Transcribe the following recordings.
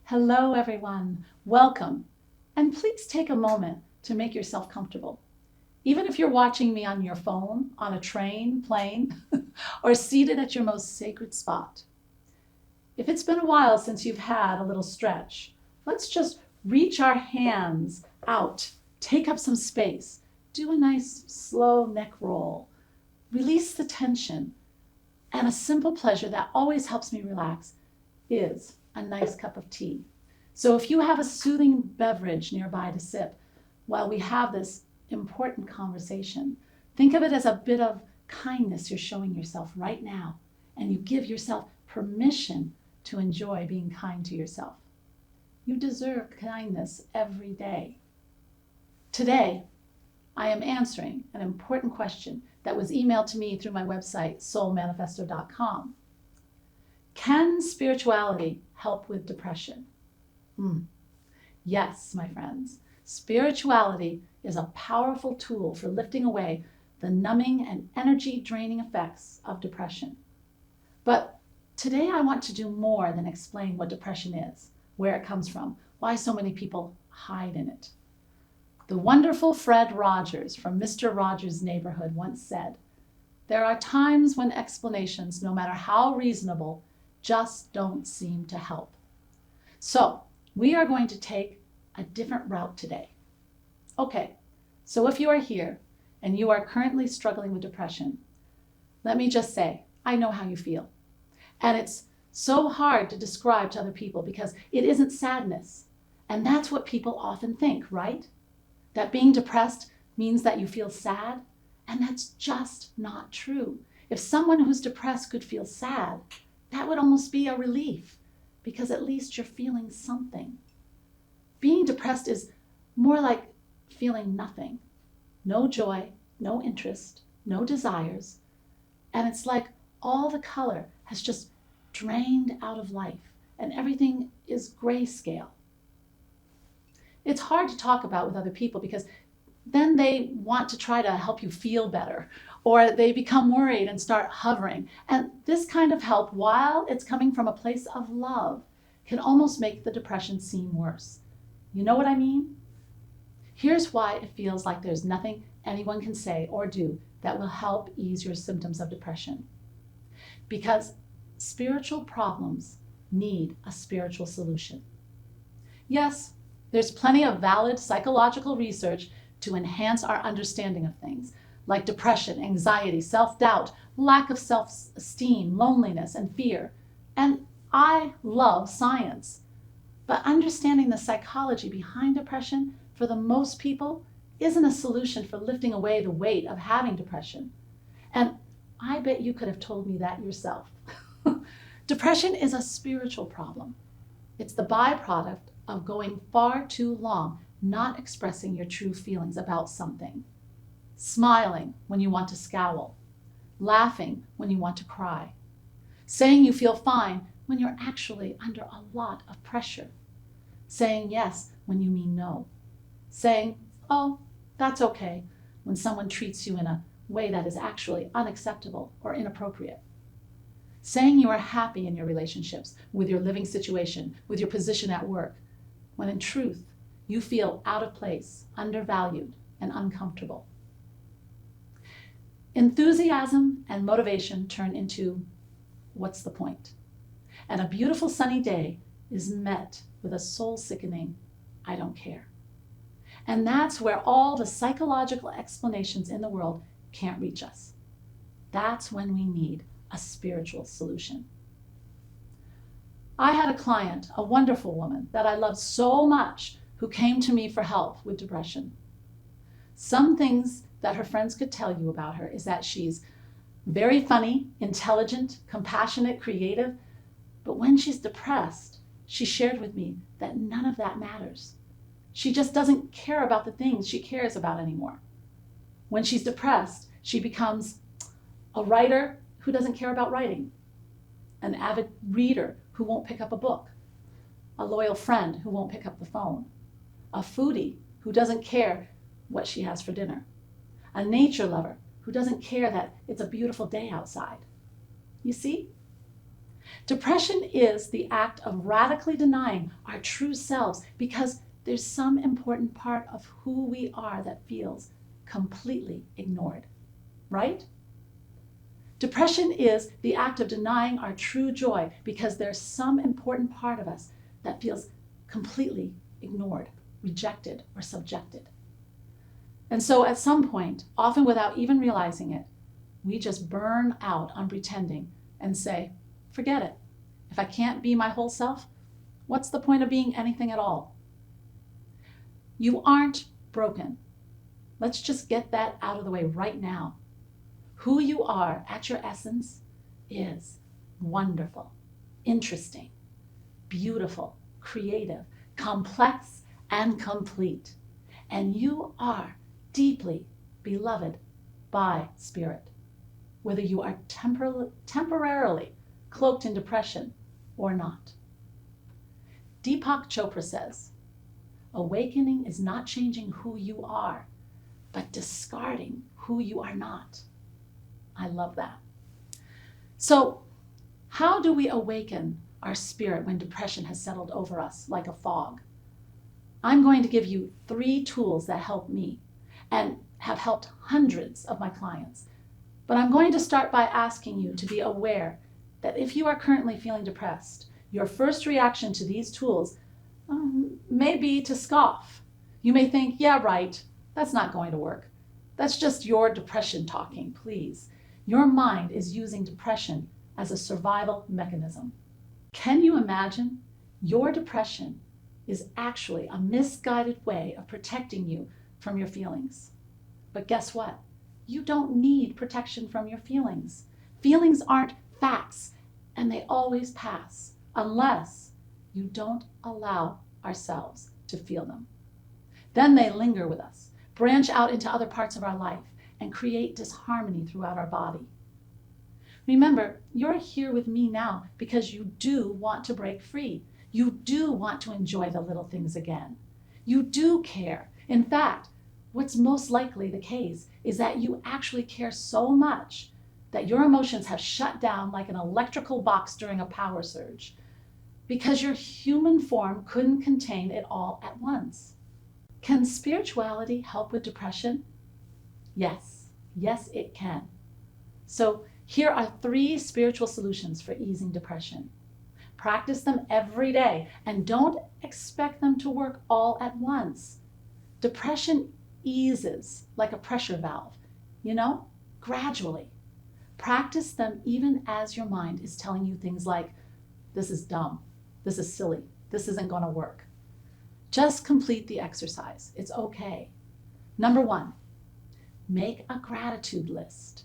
Hello, everyone. Welcome. And please take a moment to make yourself comfortable. Even if you're watching me on your phone, on a train, plane, or seated at your most sacred spot. If it's been a while since you've had a little stretch, let's just reach our hands out, take up some space, do a nice slow neck roll, release the tension, and a simple pleasure that always helps me relax is a nice cup of tea. So if you have a soothing beverage nearby to sip while we have this important conversation, think of it as a bit of kindness you're showing yourself right now, and you give yourself permission to enjoy being kind to yourself. You deserve kindness every day. Today, I am answering an important question that was emailed to me through my website, soulmanifesto.com. Can spirituality help with depression? Yes, my friends. Spirituality is a powerful tool for lifting away the numbing and energy draining effects of depression. But today I want to do more than explain what depression is, where it comes from, why so many people hide in it. The wonderful Fred Rogers from Mr. Rogers' Neighborhood once said, "There are times when explanations, no matter how reasonable, just don't seem to help." So we are going to take a different route today. Okay, so if you are here and you are currently struggling with depression, let me just say, I know how you feel. And it's so hard to describe to other people because it isn't sadness. And that's what people often think, right? That being depressed means that you feel sad. And that's just not true. If someone who's depressed could feel sad, that would almost be a relief because at least you're feeling something. Being depressed is more like feeling nothing. No joy, no interest, no desires. And it's like all the color has just drained out of life and everything is grayscale. It's hard to talk about with other people because then they want to try to help you feel better, or they become worried and start hovering. And this kind of help, while it's coming from a place of love, can almost make the depression seem worse. You know what I mean? Here's why it feels like there's nothing anyone can say or do that will help ease your symptoms of depression. Because spiritual problems need a spiritual solution. Yes, there's plenty of valid psychological research to enhance our understanding of things like depression, anxiety, self-doubt, lack of self-esteem, loneliness, and fear. And I love science. But understanding the psychology behind depression for the most people isn't a solution for lifting away the weight of having depression. And I bet you could have told me that yourself. Depression is a spiritual problem. It's the byproduct of going far too long not expressing your true feelings about something. Smiling when you want to scowl. Laughing when you want to cry. Saying you feel fine when you're actually under a lot of pressure. Saying yes when you mean no. Saying, oh, that's okay, when someone treats you in a way that is actually unacceptable or inappropriate. Saying you are happy in your relationships, with your living situation, with your position at work, when in truth, you feel out of place, undervalued, and uncomfortable. Enthusiasm and motivation turn into, what's the point? And a beautiful sunny day is met with a soul-sickening, I don't care. And that's where all the psychological explanations in the world can't reach us. That's when we need a spiritual solution. I had a client, a wonderful woman that I loved so much, who came to me for help with depression. Some things that her friends could tell you about her is that she's very funny, intelligent, compassionate, creative, but when she's depressed, she shared with me that none of that matters. She just doesn't care about the things she cares about anymore. When she's depressed, she becomes a writer who doesn't care about writing, an avid reader who won't pick up a book, a loyal friend who won't pick up the phone, a foodie who doesn't care what she has for dinner, a nature lover who doesn't care that it's a beautiful day outside. You see? Depression is the act of radically denying our true selves because there's some important part of who we are that feels completely ignored, right? Depression is the act of denying our true joy because there's some important part of us that feels completely ignored, rejected, or subjected. And so at some point, often without even realizing it, we just burn out on pretending and say, forget it. If I can't be my whole self, what's the point of being anything at all? You aren't broken. Let's just get that out of the way right now. Who you are at your essence is wonderful, interesting, beautiful, creative, complex, and complete. And you are deeply beloved by Spirit, whether you are temporarily cloaked in depression or not. Deepak Chopra says, awakening is not changing who you are, but discarding who you are not. I love that. So, how do we awaken our spirit when depression has settled over us like a fog? I'm going to give you 3 tools that help me and have helped hundreds of my clients. But I'm going to start by asking you to be aware that if you are currently feeling depressed, your first reaction to these tools may be to scoff. You may think, yeah, right, that's not going to work. That's just your depression talking, please. Your mind is using depression as a survival mechanism. Can you imagine? Your depression is actually a misguided way of protecting you from your feelings. But guess what? You don't need protection from your feelings. Feelings aren't facts, and they always pass unless you don't allow ourselves to feel them. Then they linger with us, branch out into other parts of our life, and create disharmony throughout our body. Remember, you're here with me now because you do want to break free. You do want to enjoy the little things again. You do care. In fact, what's most likely the case is that you actually care so much that your emotions have shut down like an electrical box during a power surge because your human form couldn't contain it all at once. Can spirituality help with depression? Yes, it can. So here are 3 spiritual solutions for easing depression. Practice them every day and don't expect them to work all at once. Depression eases like a pressure valve, gradually. Practice them even as your mind is telling you things like, this is dumb, this is silly, this isn't going to work. Just complete the exercise. It's okay. Number 1, make a gratitude list.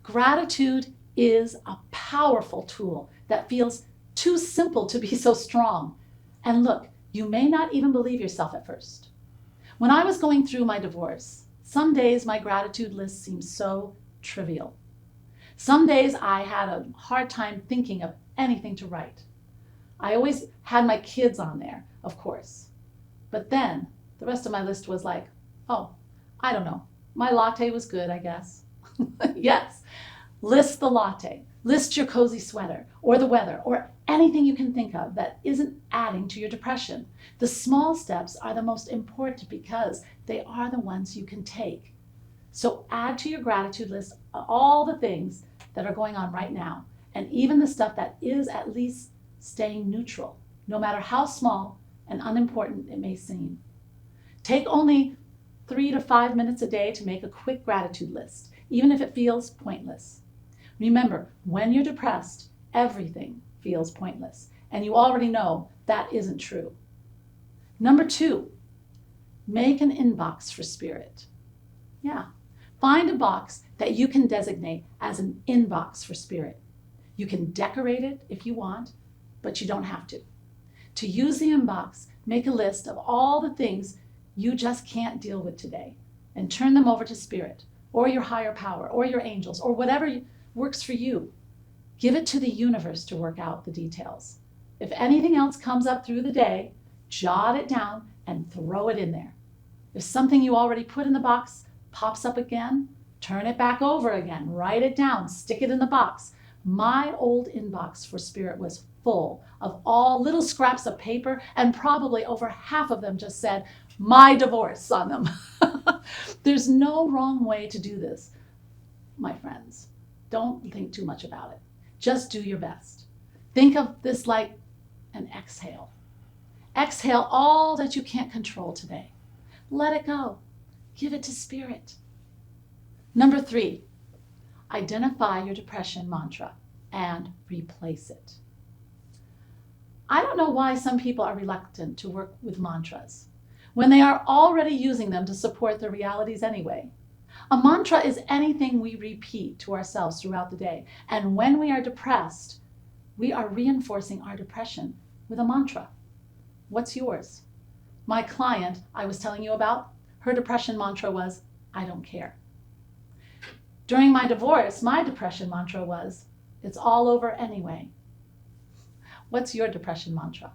Gratitude is a powerful tool that feels too simple to be so strong. And look, you may not even believe yourself at first. When I was going through my divorce, some days my gratitude list seemed so trivial. Some days I had a hard time thinking of anything to write. I always had my kids on there, of course. But then the rest of my list was like, oh, I don't know. My latte was good, I guess. Yes, list the latte. List your cozy sweater or the weather or anything you can think of that isn't adding to your depression. The small steps are the most important because they are the ones you can take. So add to your gratitude list all the things that are going on right now, and even the stuff that is at least staying neutral, no matter how small and unimportant it may seem. Take only 3 to 5 minutes a day to make a quick gratitude list, even if it feels pointless. Remember, when you're depressed, everything feels pointless, and you already know that isn't true. Number 2, make an inbox for spirit. Yeah, find a box that you can designate as an inbox for spirit. You can decorate it if you want, but you don't have to. To use the inbox, make a list of all the things you just can't deal with today and turn them over to spirit or your higher power or your angels or whatever works for you. Give it to the universe to work out the details. If anything else comes up through the day, jot it down and throw it in there. If something you already put in the box pops up again, turn it back over again, write it down, stick it in the box. My old inbox for Spirit was full of all little scraps of paper, and probably over half of them just said, "My divorce" on them. There's no wrong way to do this, my friends. Don't think too much about it. Just do your best. Think of this like an exhale. Exhale all that you can't control today. Let it go. Give it to Spirit. Number 3, identify your depression mantra and replace it. I don't know why some people are reluctant to work with mantras when they are already using them to support their realities anyway. A mantra is anything we repeat to ourselves throughout the day. And when we are depressed, we are reinforcing our depression with a mantra. What's yours? My client I was telling you about, her depression mantra was, "I don't care." During my divorce, my depression mantra was, "It's all over anyway." What's your depression mantra?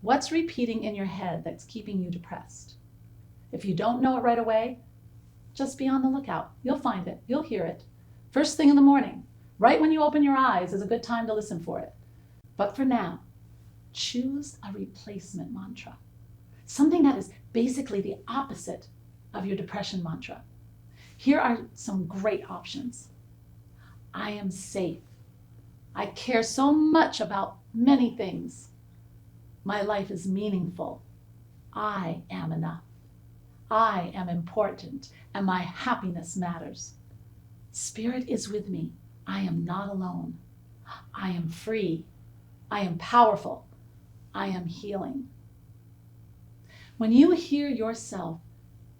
What's repeating in your head that's keeping you depressed? If you don't know it right away, just be on the lookout. You'll find it. You'll hear it. First thing in the morning, right when you open your eyes, is a good time to listen for it. But for now, choose a replacement mantra. Something that is basically the opposite of your depression mantra. Here are some great options. I am safe. I care so much about many things. My life is meaningful. I am enough. I am important, and my happiness matters. Spirit is with me. I am not alone. I am free. I am powerful. I am healing. When you hear yourself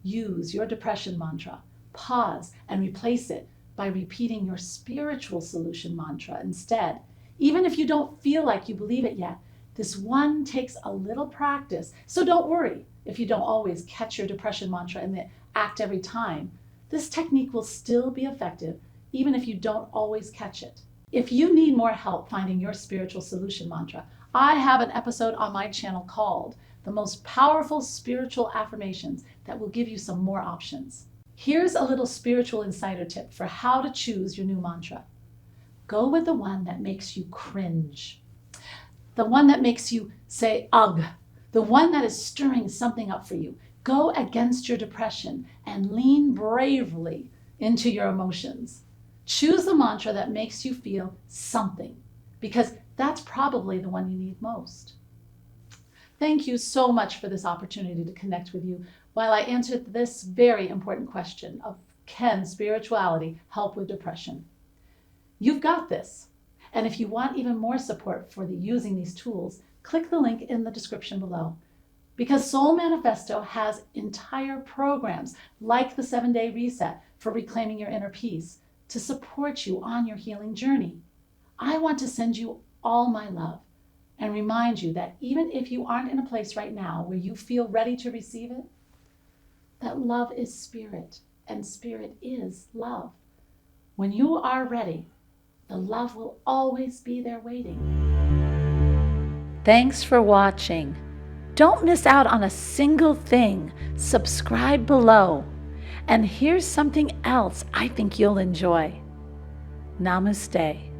use your depression mantra, pause and replace it by repeating your spiritual solution mantra instead. Even if you don't feel like you believe it yet, this one takes a little practice. So don't worry if you don't always catch your depression mantra in the act every time. This technique will still be effective even if you don't always catch it. If you need more help finding your spiritual solution mantra, I have an episode on my channel called The Most Powerful Spiritual Affirmations that will give you some more options. Here's a little spiritual insider tip for how to choose your new mantra. Go with the one that makes you cringe. The one that makes you say, ugh. The one that is stirring something up for you. Go against your depression and lean bravely into your emotions. Choose the mantra that makes you feel something, because that's probably the one you need most. Thank you so much for this opportunity to connect with you while I answered this very important question of, can spirituality help with depression? You've got this. And if you want even more support for using these tools, click the link in the description below. Because Soul Manifesto has entire programs like the 7-Day Reset for reclaiming your inner peace to support you on your healing journey. I want to send you all my love and remind you that even if you aren't in a place right now where you feel ready to receive it, that love is spirit and spirit is love. When you are ready, the love will always be there waiting. Thanks for watching. Don't miss out on a single thing. Subscribe below. And here's something else I think you'll enjoy. Namaste.